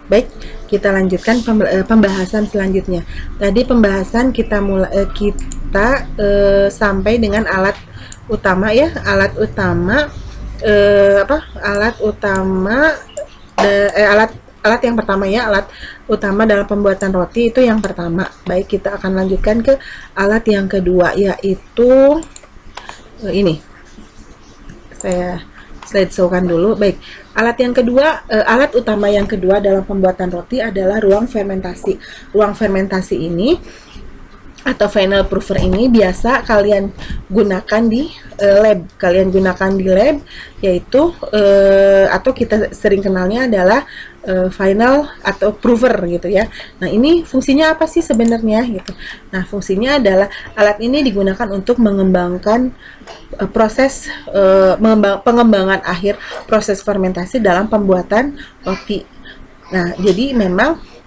Baik, kita lanjutkan pembahasan selanjutnya. Tadi pembahasan kita sampai dengan alat utama ya, alat utama alat yang pertama ya, alat utama dalam pembuatan roti itu yang pertama. Baik, kita akan lanjutkan ke alat yang kedua, yaitu ini. Saya slideshow-kan dulu. Baik, alat yang kedua, alat utama yang kedua dalam pembuatan roti adalah ruang fermentasi. Ruang fermentasi ini atau final proofer ini biasa kalian gunakan di lab. Kalian gunakan di lab, yaitu atau kita sering kenalnya adalah final atau prover gitu ya. Nah, ini fungsinya apa sih sebenarnya gitu. Nah, fungsinya adalah alat ini digunakan untuk mengembangkan proses pengembangan akhir proses fermentasi dalam pembuatan roti. Nah, jadi memang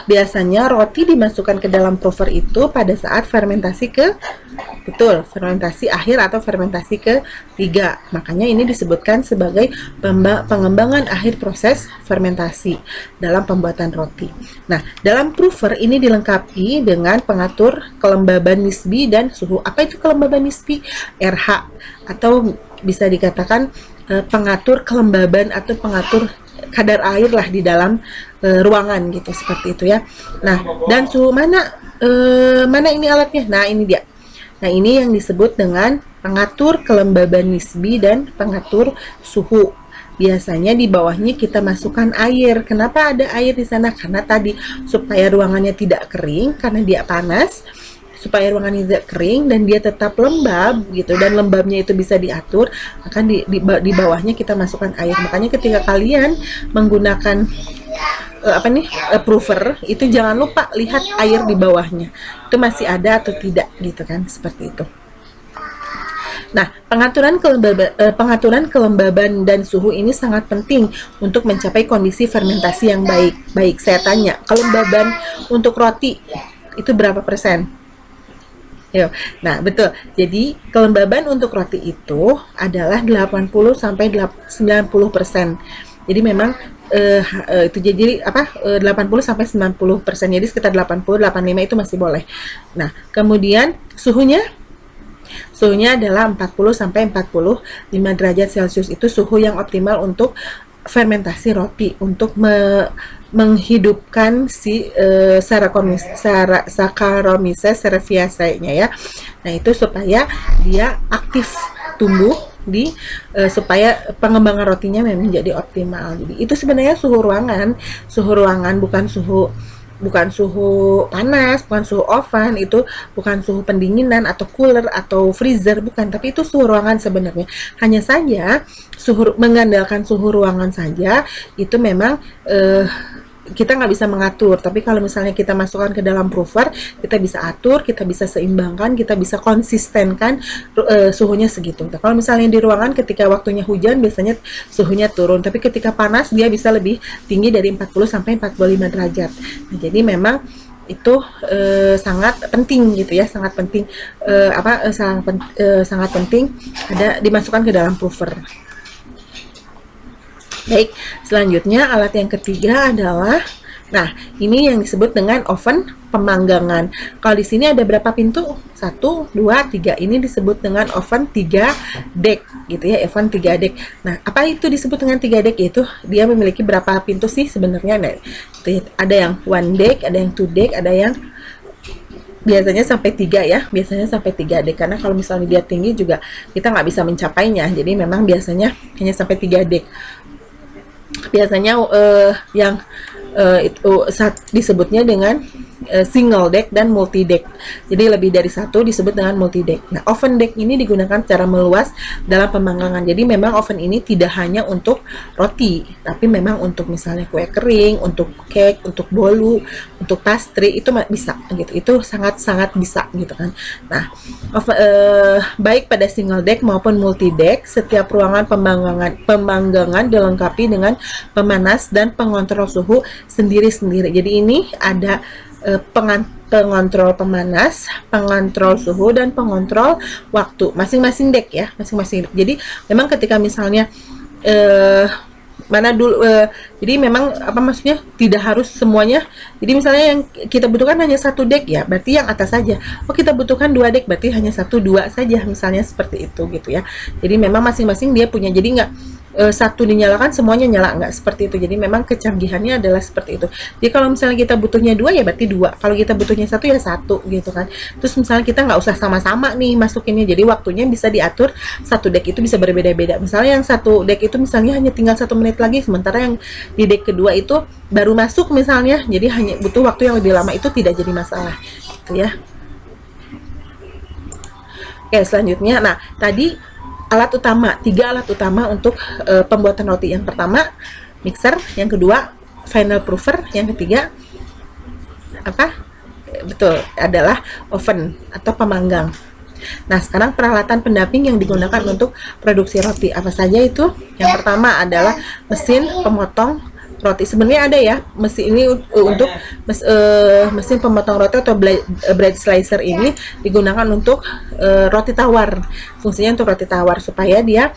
biasanya roti dimasukkan ke dalam prover itu pada saat fermentasi fermentasi akhir atau fermentasi ketiga. Makanya ini disebutkan sebagai pengembangan akhir proses fermentasi dalam pembuatan roti. Nah, dalam prover ini dilengkapi dengan pengatur kelembaban nisbi dan suhu. Apa itu kelembaban nisbi? RH, atau bisa dikatakan pengatur kelembaban atau pengatur kadar air lah di dalam ruangan gitu, seperti itu ya. Nah, dan suhu mana ini alatnya? Nah, ini dia. Nah, ini yang disebut dengan pengatur kelembaban nisbi dan pengatur suhu. Biasanya di bawahnya kita masukkan air. Kenapa ada air di sana? Karena tadi supaya ruangannya tidak kering karena dia panas, supaya ruangannya tidak kering dan dia tetap lembab gitu, dan lembabnya itu bisa diatur, maka di bawahnya kita masukkan air. Makanya ketika kalian menggunakan prover itu jangan lupa lihat air di bawahnya itu masih ada atau tidak gitu kan, seperti itu. Nah, pengaturan kelembaban dan suhu ini sangat penting untuk mencapai kondisi fermentasi yang baik. Baik, saya tanya, kelembaban untuk roti itu berapa persen? Nah, betul. Jadi, kelembaban untuk roti itu adalah 80 sampai 90%. Jadi memang itu jadi 80 sampai 90%. Jadi sekitar 80, 85 itu masih boleh. Nah, kemudian suhunya adalah 40 sampai 45 derajat Celcius. Itu suhu yang optimal untuk fermentasi roti, untuk menghidupkan si Saccharomyces cerevisiae-nya ya. Nah, itu supaya dia aktif tumbuh supaya pengembangan rotinya memang menjadi optimal. Jadi itu sebenarnya suhu ruangan, bukan suhu panas, bukan suhu oven, itu bukan suhu pendinginan atau cooler atau freezer, bukan, tapi itu suhu ruangan sebenarnya. Hanya saja mengandalkan suhu ruangan saja itu memang kita nggak bisa mengatur, tapi kalau misalnya kita masukkan ke dalam prover, kita bisa atur, kita bisa seimbangkan, kita bisa konsistenkan suhunya segitu. Nah, kalau misalnya di ruangan ketika waktunya hujan biasanya suhunya turun, tapi ketika panas dia bisa lebih tinggi dari 40 sampai 45 derajat. Nah, jadi memang itu sangat penting gitu ya, sangat penting sangat penting ada dimasukkan ke dalam prover. Baik, selanjutnya alat yang ketiga adalah, nah, ini yang disebut dengan oven pemanggangan. Kalau di sini ada berapa pintu? 1, 2, 3. Ini disebut dengan oven 3 deck gitu ya, oven 3 deck. Nah, apa itu disebut dengan 3 deck? Yaitu dia memiliki berapa pintu sih sebenarnya? Nah, ada yang 1 deck, ada yang 2 deck, ada yang biasanya sampai 3 ya, biasanya sampai 3 deck, karena kalau misalnya dia tinggi juga kita nggak bisa mencapainya, jadi memang biasanya hanya sampai 3 deck. Biasanya yang itu disebutnya dengan single deck dan multi deck. Jadi lebih dari satu disebut dengan multi deck. Nah, oven deck ini digunakan secara meluas dalam pemanggangan. Jadi memang oven ini tidak hanya untuk roti, tapi memang untuk misalnya kue kering, untuk cake, untuk bolu, untuk pastry itu bisa gitu. Itu sangat-sangat bisa gitu kan. Nah, baik pada single deck maupun multi deck, setiap ruangan pemanggangan dilengkapi dengan pemanas dan pengontrol suhu sendiri-sendiri. Jadi ini ada pengontrol pemanas, pengontrol suhu, dan pengontrol waktu masing-masing deck ya, masing-masing. Jadi memang ketika misalnya mana dulu, jadi memang apa maksudnya, tidak harus semuanya. Jadi misalnya yang kita butuhkan hanya satu deck ya, berarti yang atas saja. Oh, kita butuhkan dua deck, berarti hanya satu dua saja, misalnya seperti itu gitu ya. Jadi memang masing-masing dia punya, jadi nggak satu dinyalakan semuanya nyala, nggak seperti itu. Jadi memang kecanggihannya adalah seperti itu. Jadi kalau misalnya kita butuhnya dua ya berarti dua, kalau kita butuhnya satu ya satu gitu kan. Terus misalnya kita nggak usah sama-sama nih masukinnya, jadi waktunya bisa diatur. Satu deck itu bisa berbeda-beda. Misalnya yang satu deck itu misalnya hanya tinggal 1 menit lagi, sementara yang di deck kedua itu baru masuk misalnya, jadi hanya butuh waktu yang lebih lama, itu tidak jadi masalah gitu ya. Oke, selanjutnya, nah tadi alat utama, 3 alat utama untuk pembuatan roti. Yang pertama mixer, yang kedua final proofer, yang ketiga apa? Betul, adalah oven atau pemanggang. Nah, sekarang peralatan pendamping yang digunakan untuk produksi roti apa saja itu? Yang pertama adalah mesin pemotong roti. Sebenarnya ada ya mesin ini untuk mesin pemotong roti atau bread slicer ini digunakan untuk roti tawar. Fungsinya untuk roti tawar supaya dia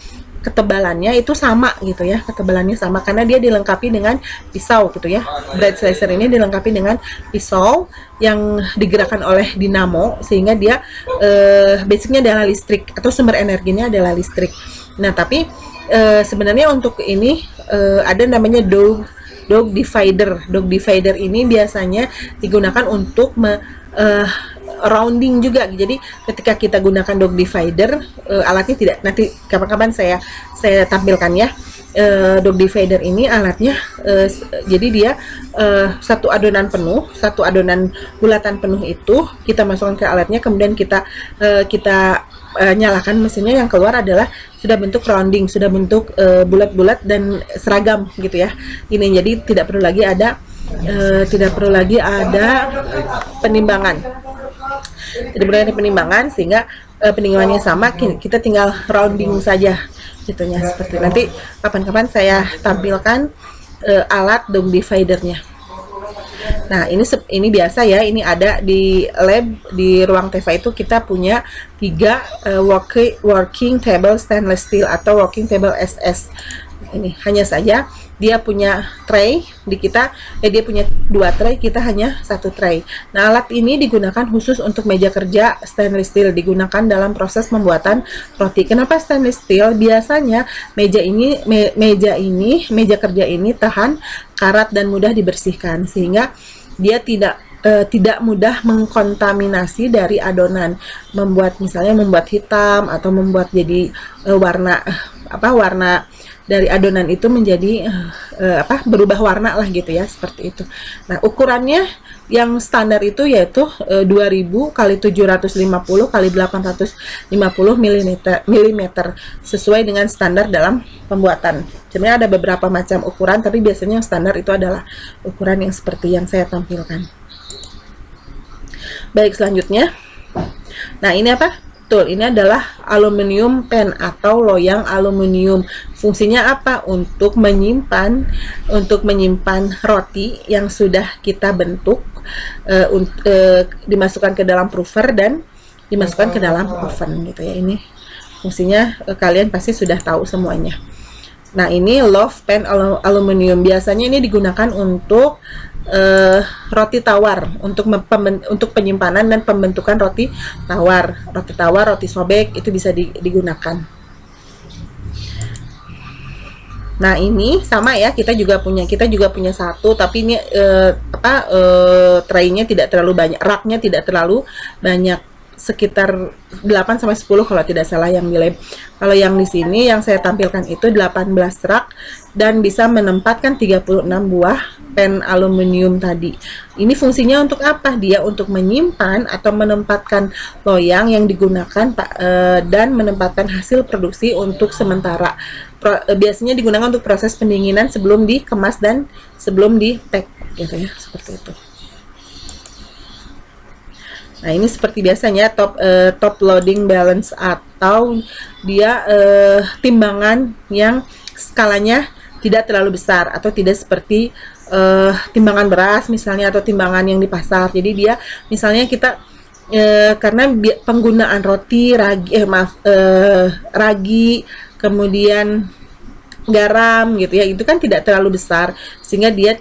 ketebalannya itu sama gitu ya, ketebalannya sama karena dia dilengkapi dengan pisau gitu ya. Bread slicer ini dilengkapi dengan pisau yang digerakkan oleh dinamo sehingga dia basicnya adalah listrik atau sumber energinya adalah listrik. Nah, tapi sebenarnya untuk ini ada namanya dough divider. Dough divider ini biasanya digunakan untuk rounding juga. Jadi ketika kita gunakan dough divider, alatnya tidak, nanti kapan-kapan saya tampilkan ya. Dough divider ini alatnya jadi dia satu adonan penuh, satu adonan bulatan penuh itu kita masukkan ke alatnya, kemudian kita nyalakan mesinnya, yang keluar adalah sudah bentuk rounding, sudah bentuk bulat-bulat dan seragam gitu ya. Ini jadi tidak perlu lagi ada penimbangan. Tidak perlu ada penimbangan, sehingga penimbangannya sama, kita tinggal rounding saja gitunya. Seperti nanti kapan-kapan saya tampilkan alat dough dividernya. Nah, ini biasa ya, ini ada di lab di ruang TV itu kita punya 3 working table stainless steel atau working table SS. Ini hanya saja dia punya tray, dia punya 2 tray, kita hanya 1 tray. Nah, alat ini digunakan khusus untuk meja kerja stainless steel, digunakan dalam proses pembuatan roti. Kenapa stainless steel? Biasanya meja kerja ini tahan karat dan mudah dibersihkan, sehingga dia tidak mudah mengkontaminasi dari adonan, membuat hitam atau membuat jadi warna dari adonan itu menjadi berubah warna lah gitu ya, seperti itu. Nah, ukurannya yang standar itu yaitu 2000 x 750 x 850 mm sesuai dengan standar dalam pembuatan. Sebenarnya ada beberapa macam ukuran, tapi biasanya yang standar itu adalah ukuran yang seperti yang saya tampilkan. Baik, selanjutnya. Nah, ini apa? Betul, ini adalah aluminium pan atau loyang aluminium. Fungsinya apa? Untuk menyimpan roti yang sudah kita bentuk, dimasukkan ke dalam proofer dan dimasukkan ke dalam oven gitu ya. Ini fungsinya kalian pasti sudah tahu semuanya. Nah, ini loaf pan aluminium. Biasanya ini digunakan untuk roti tawar, untuk penyimpanan dan pembentukan roti tawar, roti sobek itu bisa digunakan. Nah, ini sama ya, kita juga punya satu, tapi ini traynya tidak terlalu banyak, raknya tidak terlalu banyak, sekitar 8-10 kalau tidak salah yang di lab. Kalau yang di sini yang saya tampilkan itu 18 rak dan bisa menempatkan 36 buah pan aluminium tadi. Ini fungsinya untuk apa? Dia untuk menyimpan atau menempatkan loyang yang digunakan dan menempatkan hasil produksi untuk sementara. Biasanya digunakan untuk proses pendinginan sebelum dikemas dan sebelum di-pack gitu ya, seperti itu. Nah, ini seperti biasanya top loading balance, atau dia timbangan yang skalanya tidak terlalu besar, atau tidak seperti timbangan beras misalnya atau timbangan yang di pasar. Jadi dia misalnya kita karena penggunaan roti ragi, kemudian garam gitu ya, itu kan tidak terlalu besar sehingga dia